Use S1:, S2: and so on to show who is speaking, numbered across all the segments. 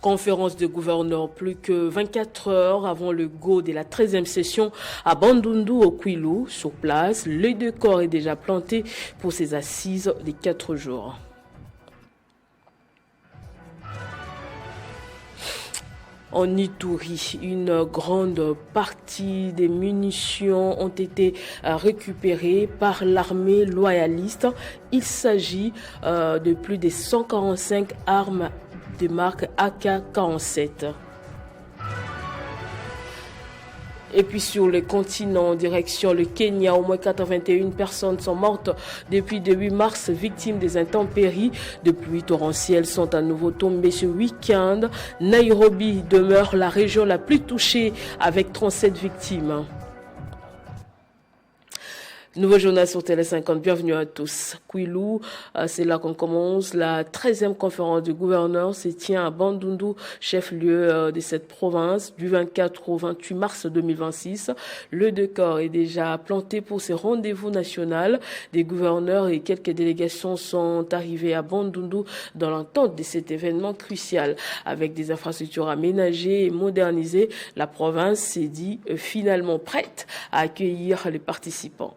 S1: Conférence de gouverneurs plus que 24 heures avant le go de la 13e session à Bandundu au Kwilu. Sur place, le décor est déjà planté pour ces assises des 4 jours. En Ituri, une grande partie des munitions ont été récupérées par l'armée loyaliste. Il s'agit de plus de 145 armes de marque AK-47. Et puis sur le continent, en direction le Kenya, au moins 81 personnes sont mortes depuis le 8 mars, victimes des intempéries. Des pluies torrentielles sont à nouveau tombées ce week-end. Nairobi demeure la région la plus touchée avec 37 victimes. Nouveau journal sur Télé 50, bienvenue à tous. Kwilu, c'est là qu'on commence. La 13e conférence du gouverneur se tient à Bandundu, chef-lieu de cette province, du 24 au 28 mars 2026. Le décor est déjà planté pour ce rendez-vous national. Des gouverneurs et quelques délégations sont arrivés à Bandundu dans l'attente de cet événement crucial. Avec des infrastructures aménagées et modernisées, la province s'est dit finalement prête à accueillir les participants.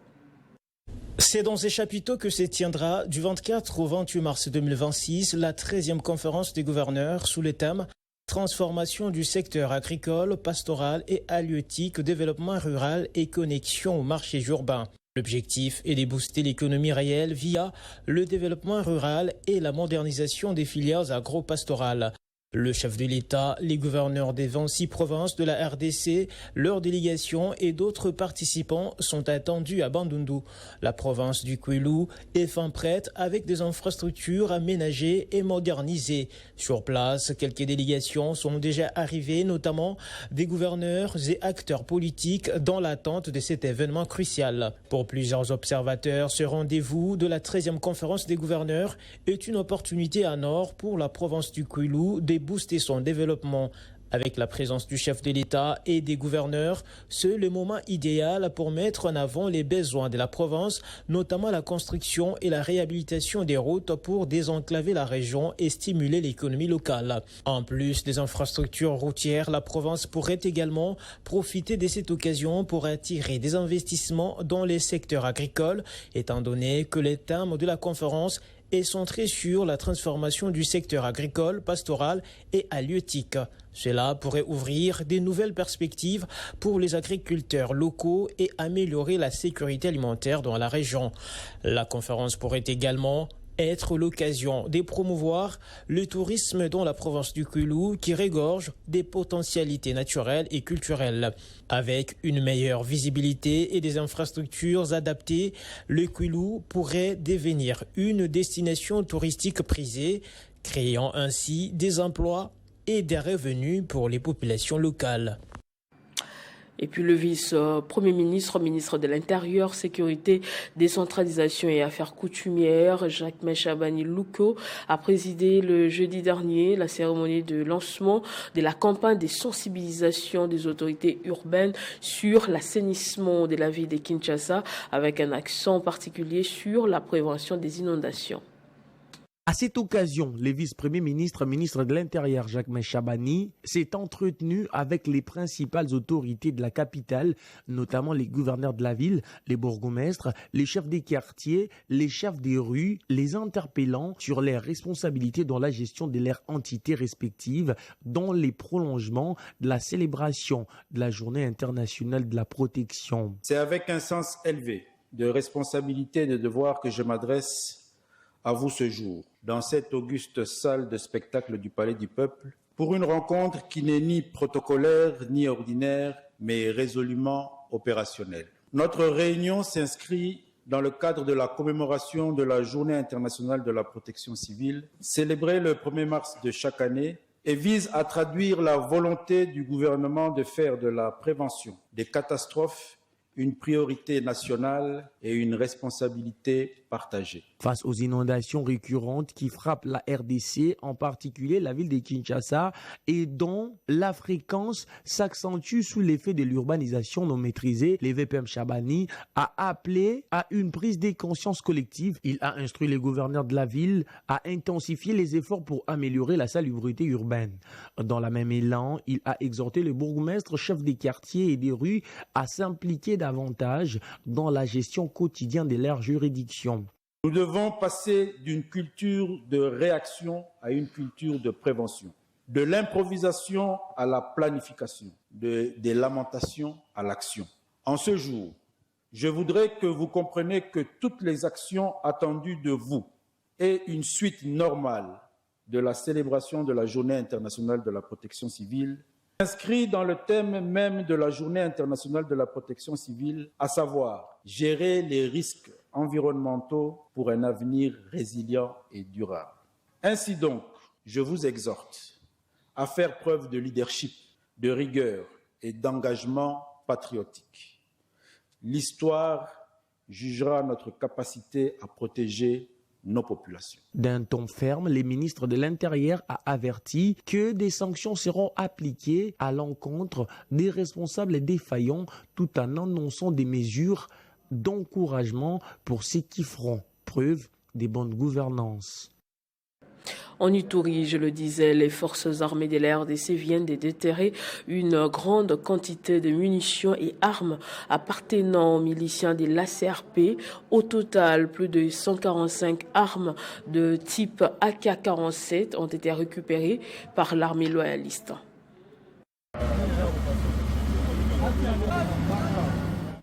S2: C'est dans ces chapiteaux que se tiendra du 24 au 28 mars 2026 la 13e conférence des gouverneurs sous le thème Transformation du secteur agricole, pastoral et halieutique, développement rural et connexion aux marchés urbains. L'objectif est de booster l'économie réelle via le développement rural et la modernisation des filières agro-pastorales. Le chef de l'État, les gouverneurs des 26 provinces de la RDC, leurs délégations et d'autres participants sont attendus à Bandundu. La province du Kwilu est fin prête avec des infrastructures aménagées et modernisées. Sur place, quelques délégations sont déjà arrivées, notamment des gouverneurs et acteurs politiques dans l'attente de cet événement crucial. Pour plusieurs observateurs, ce rendez-vous de la 13e conférence des gouverneurs est une opportunité en or pour la province du Kwilu de booster son développement. Avec la présence du chef de l'État et des gouverneurs, c'est le moment idéal pour mettre en avant les besoins de la province, notamment la construction et la réhabilitation des routes pour désenclaver la région et stimuler l'économie locale. En plus des infrastructures routières, la province pourrait également profiter de cette occasion pour attirer des investissements dans les secteurs agricoles, étant donné que le thème de la conférence est centré sur la transformation du secteur agricole, pastoral et halieutique. Cela pourrait ouvrir de nouvelles perspectives pour les agriculteurs locaux et améliorer la sécurité alimentaire dans la région. La conférence pourrait également être l'occasion de promouvoir le tourisme dans la province du Kwilu qui regorge des potentialités naturelles et culturelles. Avec une meilleure visibilité et des infrastructures adaptées, le Kwilu pourrait devenir une destination touristique prisée, créant ainsi des emplois et des revenus pour les populations locales.
S1: Et puis le vice-premier ministre, ministre de l'Intérieur, Sécurité, Décentralisation et Affaires coutumières, Jacques Chabani Louko, a présidé le jeudi dernier la cérémonie de lancement de la campagne de sensibilisation des autorités urbaines sur l'assainissement de la ville de Kinshasa, avec un accent particulier sur la prévention des inondations.
S3: À cette occasion, le vice-premier ministre, ministre de l'Intérieur, Jacques Chabani, s'est entretenu avec les principales autorités de la capitale, notamment les gouverneurs de la ville, les bourgmestres, les chefs des quartiers, les chefs des rues, les interpellant sur leurs responsabilités dans la gestion de leurs entités respectives, dans les prolongements de la célébration de la Journée internationale de la protection.
S4: C'est avec un sens élevé de responsabilité et de devoir que je m'adresse à vous ce jour, dans cette auguste salle de spectacle du Palais du Peuple, pour une rencontre qui n'est ni protocolaire ni ordinaire, mais résolument opérationnelle. Notre réunion s'inscrit dans le cadre de la commémoration de la Journée internationale de la protection civile, célébrée le 1er mars de chaque année, et vise à traduire la volonté du gouvernement de faire de la prévention des catastrophes une priorité nationale et une responsabilité partagée.
S3: Face aux inondations récurrentes qui frappent la RDC, en particulier la ville de Kinshasa, et dont la fréquence s'accentue sous l'effet de l'urbanisation non maîtrisée, le VPM Chabani a appelé à une prise de conscience collective. Il a instruit les gouverneurs de la ville à intensifier les efforts pour améliorer la salubrité urbaine. Dans la même élan, il a exhorté le bourgmestre, chef des quartiers et des rues à s'impliquer davantage dans la gestion quotidienne de leur juridiction.
S4: Nous devons passer d'une culture de réaction à une culture de prévention, de l'improvisation à la planification, des lamentations à l'action. En ce jour, je voudrais que vous compreniez que toutes les actions attendues de vous et une suite normale de la célébration de la Journée internationale de la protection civile s'inscrit dans le thème même de la Journée internationale de la protection civile, à savoir gérer les risques environnementaux pour un avenir résilient et durable. Ainsi donc, je vous exhorte à faire preuve de leadership, de rigueur et d'engagement patriotique. L'histoire jugera notre capacité à protéger nos populations.
S3: D'un ton ferme, le ministre de l'Intérieur a averti que des sanctions seront appliquées à l'encontre des responsables défaillants tout en annonçant des mesures d'encouragement pour ceux qui feront preuve de bonne gouvernance.
S1: En Ituri, je le disais, les forces armées de la RDC viennent de déterrer une grande quantité de munitions et armes appartenant aux miliciens de l'ACRP. Au total, plus de 145 armes de type AK-47 ont été récupérées par l'armée loyaliste.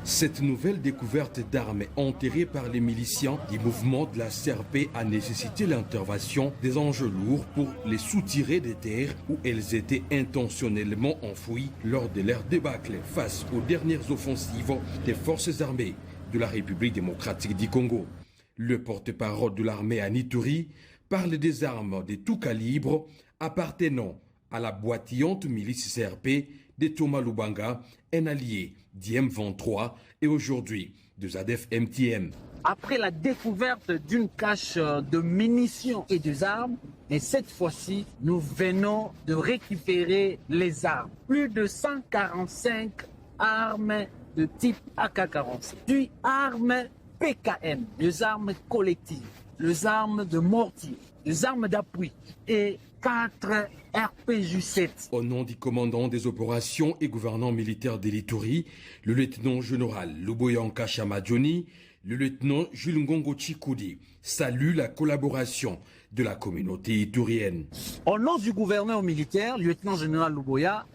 S5: Cette nouvelle découverte d'armes enterrées par les miliciens du mouvement de la CRP a nécessité l'intervention des engins lourds pour les soutirer des terres où elles étaient intentionnellement enfouies lors de leur débâcle face aux dernières offensives des forces armées de la République démocratique du Congo. Le porte-parole de l'armée à Ituri parle des armes de tout calibre appartenant à la boitillante milice CRP de Thomas Lubanga, un allié d'IM23 et aujourd'hui de ZADF-MTM.
S6: Après la découverte d'une cache de munitions et des armes, et cette fois-ci, nous venons de récupérer les armes. Plus de 145 armes de type AK-47, puis armes PKM, les armes collectives, les armes de mortier, les armes d'appui et 4 RPG-7.
S5: Au nom du commandant des opérations et gouvernant militaire de l'Ituri, le lieutenant-général Luboyanka Chamadjoni, le lieutenant Jules Ngongo Chikoudi salue la collaboration de la communauté iturienne.
S6: Au nom du gouverneur militaire, lieutenant-général Luboya,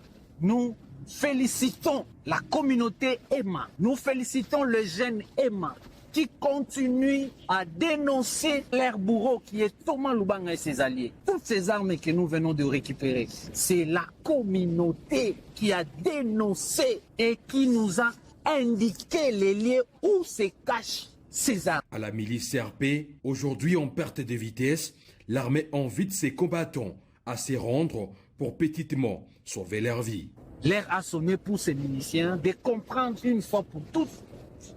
S6: nous félicitons la communauté EMA. Nous félicitons le jeune EMA qui continue à dénoncer leur bourreau qui est Thomas Lubanga et ses alliés. Toutes ces armes que nous venons de récupérer, c'est la communauté qui a dénoncé et qui nous a indiqué les lieux où se cachent ces armes.
S5: À la milice CRP, aujourd'hui en perte de vitesse, l'armée invite ses combattants à se rendre pour petitement sauver leur vie.
S6: L'air assommé pour ces miliciens de comprendre une fois pour toutes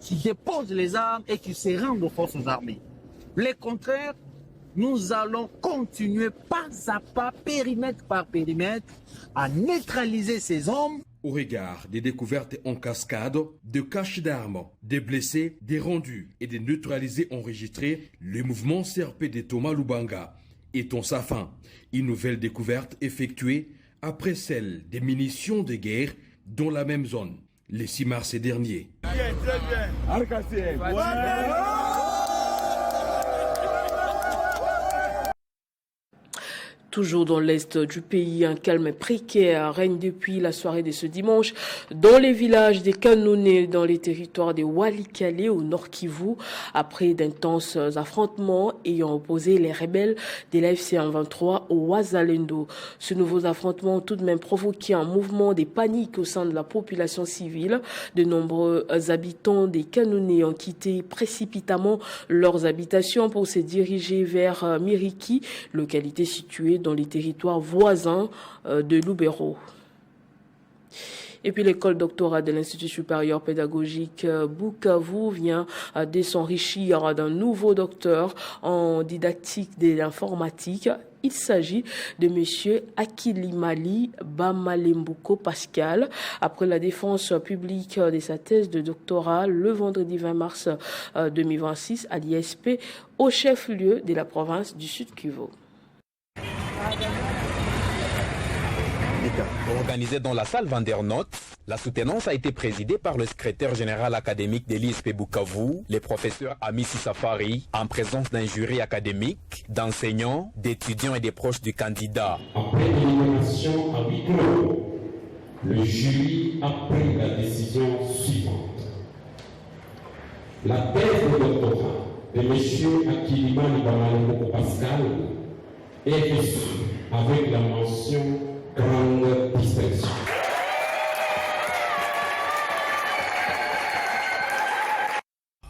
S6: qui déposent les armes et qui se rendent aux forces armées. Le contraire, nous allons continuer pas à pas, périmètre par périmètre, à neutraliser ces hommes.
S5: Au regard des découvertes en cascade, de caches d'armes, des blessés, des rendus et des neutralisés enregistrés, le mouvement CRP de Thomas Lubanga est en sa fin. Une nouvelle découverte effectuée après celle des munitions de guerre dans la même zone. Le 6 mars dernier.
S7: Bien, très bien.
S1: Toujours dans l'est du pays, un calme précaire règne depuis la soirée de ce dimanche dans les villages des Kanouné, dans les territoires de Walikale au Nord Kivu, après d'intenses affrontements ayant opposé les rebelles de la FC-23 au Wazalendo. Ce nouveau affrontement a tout de même provoqué un mouvement de panique au sein de la population civile. De nombreux habitants des Kanouné ont quitté précipitamment leurs habitations pour se diriger vers Miriki, localité située dans les territoires voisins de Lubero. Et puis l'école doctorale de l'Institut supérieur pédagogique Bukavu vient de s'enrichir d'un nouveau docteur en didactique de l'informatique. Il s'agit de M. Akilimali Bamalembuko Pascal. Après la défense publique de sa thèse de doctorat le vendredi 20 mars 2026 à l'ISP au chef-lieu de la province du Sud-Kivu.
S8: Organisée dans la salle Vandernoot, la soutenance a été présidée par le secrétaire général académique de l'ISP Bukavu, le professeur Amissi Safari, en présence d'un jury académique, d'enseignants, d'étudiants et des proches du candidat.
S9: Après l'élimination à huis clos, le jury a pris la décision suivante. La thèse de doctorat de M. Akilimali Bamalembuko Pascal est reçue avec la mention grande distinction.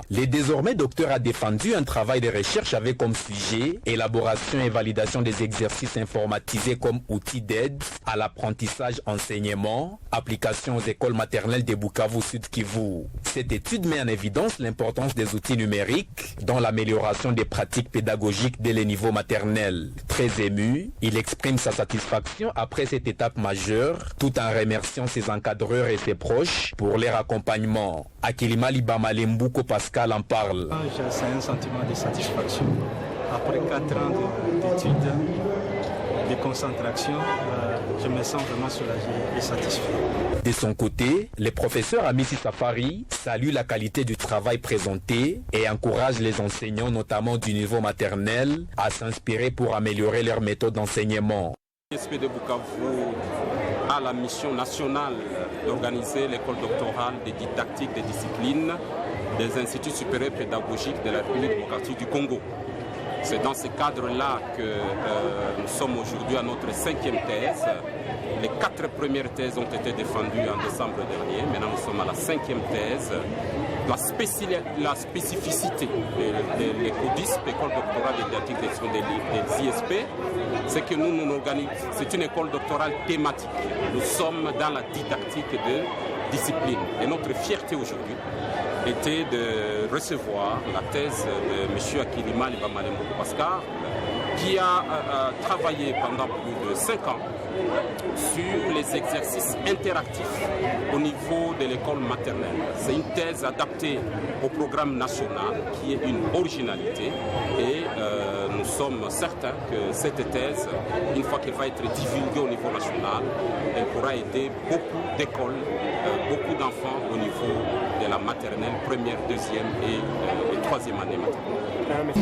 S8: Le désormais docteur a défendu un travail de recherche avec comme sujet élaboration et validation des exercices informatisés comme outils d'aide à l'apprentissage enseignement, application aux écoles maternelles de Bukavu Sud Kivu. Cette étude met en évidence l'importance des outils numériques dans l'amélioration des pratiques pédagogiques dès les niveaux maternels. Très ému, il exprime sa satisfaction après cette étape majeure, tout en remerciant ses encadreurs et ses proches pour leur accompagnement. Akilimali Bamalembuko Pascal en parle.
S10: C'est un sentiment de satisfaction. Après 4 ans d'études, de concentration, je me sens vraiment soulagé et satisfait.
S8: De son côté, le professeur Amissi Safari salue la qualité du travail présenté et encourage les enseignants, notamment du niveau maternel, à s'inspirer pour améliorer leur méthode d'enseignement.
S11: L'ISP de Bukavu a la mission nationale d'organiser l'école doctorale des didactiques des disciplines des instituts supérieurs pédagogiques de la République démocratique du Congo. C'est dans ce cadre-là que nous sommes aujourd'hui à notre 5e thèse. Les 4 premières thèses ont été défendues en décembre dernier. Maintenant, nous sommes à la 5e thèse. La spécificité de l'ECODISP, École doctorale de didactique des ISP, c'est que nous organisons. C'est une école doctorale thématique. Nous sommes dans la didactique de discipline. Et notre fierté aujourd'hui était de recevoir la thèse de M. Akilimali Bamalembuko Pascal, qui a travaillé pendant plus de 5 ans sur les exercices interactifs au niveau de l'école maternelle. C'est une thèse adaptée au programme national qui est une originalité et nous sommes certains que cette thèse, une fois qu'elle va être divulguée au niveau national, elle pourra aider beaucoup d'écoles, beaucoup d'enfants au niveau de la maternelle, première, deuxième et troisième année maternelle.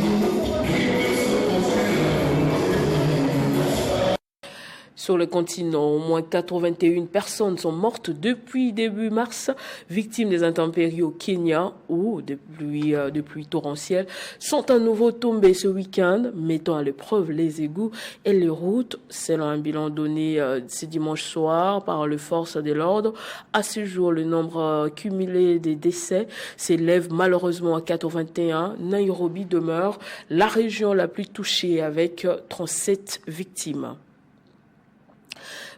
S1: Sur le continent, au moins 81 personnes sont mortes depuis début mars, victimes des intempéries au Kenya où des pluies torrentielles sont à nouveau tombées ce week-end, mettant à l'épreuve les égouts et les routes. Selon un bilan donné ce dimanche soir par les forces de l'ordre, à ce jour, le nombre cumulé des décès s'élève malheureusement à 81. Nairobi demeure la région la plus touchée avec 37 victimes.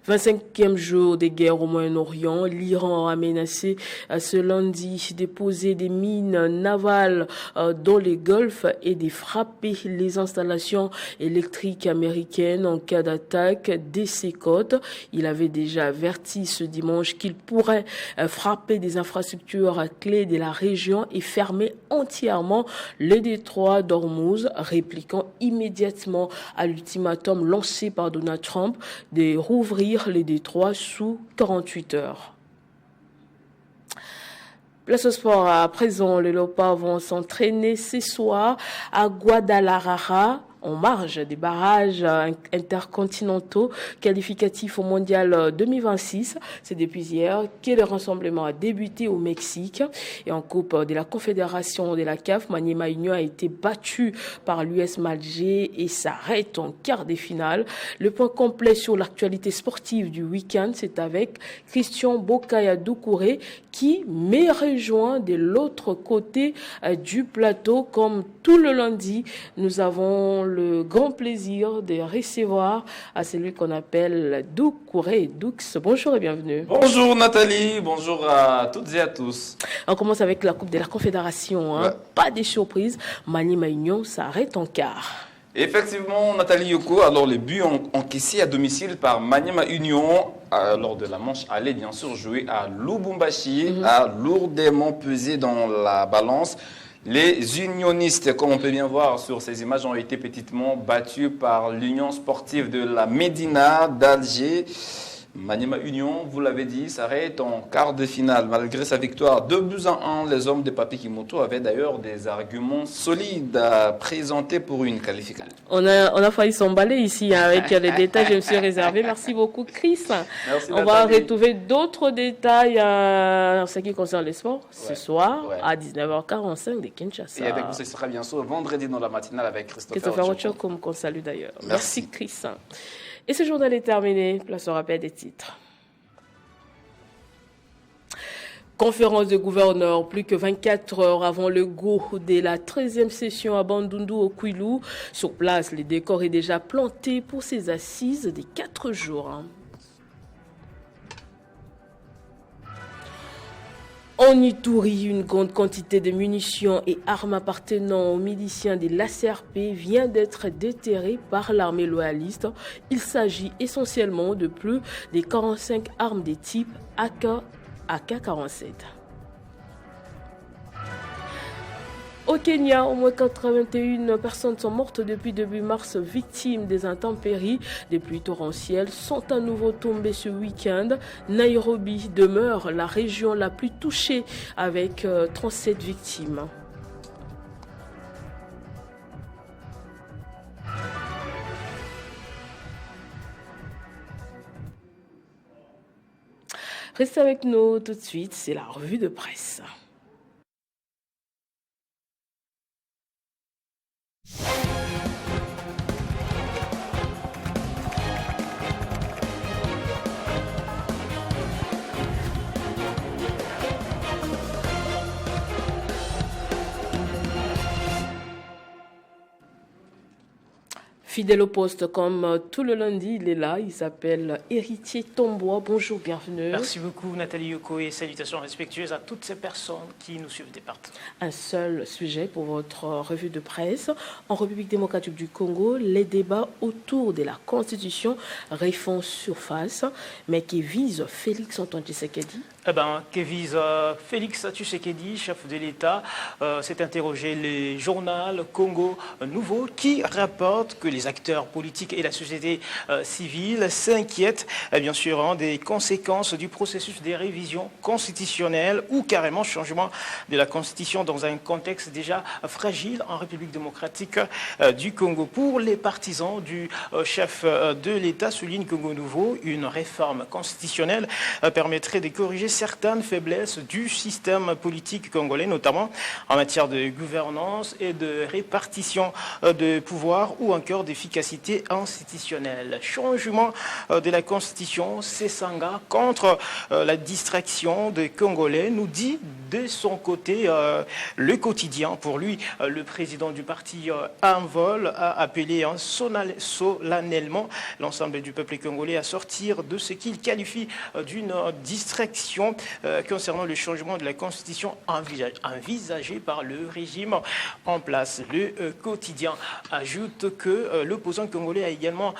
S1: 25e jour des guerres au Moyen-Orient, l'Iran a menacé ce lundi de poser des mines navales dans les golfs et de frapper les installations électriques américaines en cas d'attaque de ses côtes. Il avait déjà averti ce dimanche qu'il pourrait frapper des infrastructures clés de la région et fermer entièrement le détroit d'Ormuz, répliquant immédiatement à l'ultimatum lancé par Donald Trump de rouvrir les détroits sous 48 heures. Place au sport à présent, les Léopards vont s'entraîner ce soir à Guadalajara en marge des barrages intercontinentaux qualificatifs au Mondial 2026. C'est depuis hier que le rassemblement a débuté au Mexique. Et en Coupe de la Confédération de la CAF, Maniema Union a été battu par l'US Alger et s'arrête en quart de finale. Le point complet sur l'actualité sportive du week-end, c'est avec Christian Bokaya Doucouré qui me rejoint de l'autre côté du plateau. Comme tout le lundi, nous avons le grand plaisir de recevoir à celui qu'on appelle Douk Kouré. Doux, bonjour et bienvenue.
S12: Bonjour Nathalie, bonjour à toutes et à tous.
S1: On commence avec la Coupe de la Confédération. Ouais. Pas de surprise, Maniema Union s'arrête en quart.
S12: Effectivement, Nathalie Yoko, alors les buts encaissés à domicile par Maniema Union lors de la manche aller, bien sûr, joué à Lubumbashi, a lourdement pesé dans la balance. Les unionistes, comme on peut bien voir sur ces images, ont été petitement battus par l'Union sportive de la Médina d'Alger. Maniema Union, vous l'avez dit, s'arrête en quart de finale. Malgré sa victoire 2-1, les hommes de Papi Kimoto avaient d'ailleurs des arguments solides à présenter pour une qualification.
S1: On a failli s'emballer ici avec les détails, je me suis réservé. Merci beaucoup Chris.
S12: Merci,
S1: on va retrouver d'autres détails en ce qui concerne les sports ce soir à 19h45 de Kinshasa.
S12: Et avec vous, ce sera bien sûr vendredi dans la matinale avec
S1: Christopher Ochokom, qu'on salue d'ailleurs. Merci Chris. Et ce journal est terminé. Place au rappel des titres. Conférence de gouverneurs, plus que 24 heures avant le go de la 13e session à Bandundu au Kwilu. Sur place, le décor est déjà planté pour ces assises des 4 jours. En Ituri, une grande quantité de munitions et armes appartenant aux miliciens de l'ACRP vient d'être déterrée par l'armée loyaliste. Il s'agit essentiellement de plus de 45 armes de type AK-47. Au Kenya, au moins 81 personnes sont mortes depuis début mars, victimes des intempéries. Des pluies torrentielles sont à nouveau tombées ce week-end. Nairobi demeure la région la plus touchée avec 37 victimes. Restez avec nous tout de suite, c'est la revue de presse. Fidèle au poste, comme tout le lundi, il est là. Il s'appelle Héritier Tombois. Bonjour, bienvenue.
S13: Merci beaucoup, Nathalie Yoko, et salutations respectueuses à toutes ces personnes qui nous suivent des partout.
S1: Un seul sujet pour votre revue de presse. En République démocratique du Congo, les débats autour de la Constitution refont surface, mais qui visent Félix Antoine Tshisekedi.
S13: Qui vise Félix Tshisekedi, chef de l'État, s'est interrogé le journal Congo Nouveau qui rapporte que les acteurs politiques et la société civile s'inquiètent bien sûr des conséquences du processus des révisions constitutionnelles ou carrément changement de la Constitution dans un contexte déjà fragile en République démocratique du Congo. Pour les partisans du chef de l'État, souligne Congo Nouveau, une réforme constitutionnelle permettrait de corriger certaines faiblesses du système politique congolais, notamment en matière de gouvernance et de répartition de pouvoir ou encore d'efficacité institutionnelle. Changement de la Constitution, Sesanga contre la distraction des Congolais, nous dit de son côté le quotidien. Pour lui, le président du parti Envol a appelé solennellement l'ensemble du peuple congolais à sortir de ce qu'il qualifie d'une distraction concernant le changement de la Constitution envisagé par le régime en place. Le quotidien ajoute que l'opposant congolais a également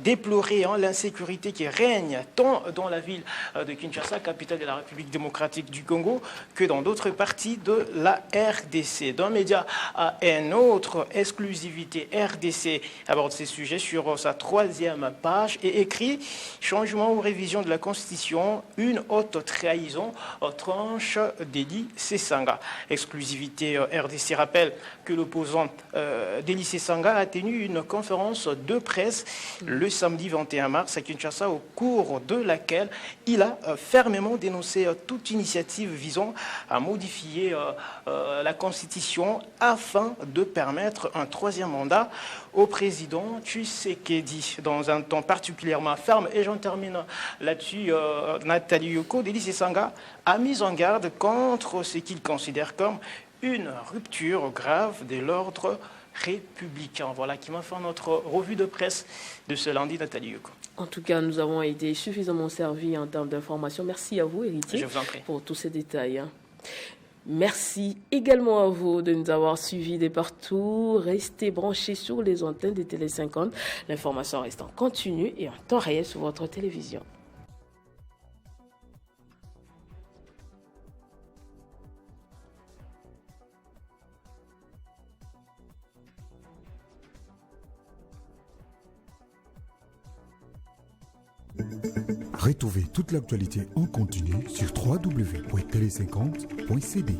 S13: déploré l'insécurité qui règne tant dans la ville de Kinshasa, capitale de la République démocratique du Congo, que dans d'autres parties de la RDC. D'un média à un autre, exclusivité RDC aborde ces sujets sur sa 3e page et écrit « Changement ou révision de la Constitution, une haute trahison, tranche d'Eli Sesanga ». Exclusivité RDC rappelle que l'opposant d'Eli Sesanga a tenu une conférence de presse le samedi 21 mars à Kinshasa, au cours de laquelle il a fermement dénoncé toute initiative visant à modifier la Constitution afin de permettre un 3e mandat au président Tshisekedi dans un temps particulièrement ferme. Et j'en termine là-dessus, Nathalie Yoko, Eli Sesanga a mis en garde contre ce qu'il considère comme une rupture grave de l'ordre républicains. Voilà qui m'a fait notre revue de presse de ce lundi, Nathalie Yoko.
S1: En tout cas, nous avons été suffisamment servis en termes d'information. Merci à vous, Héritier,
S13: Je vous en prie.
S1: pour tous ces détails. Merci également à vous de nous avoir suivis de partout. Restez branchés sur les antennes de Télé 50. L'information reste en continu et en temps réel sur votre télévision.
S14: Retrouvez toute l'actualité en continu sur www.tele50.cd.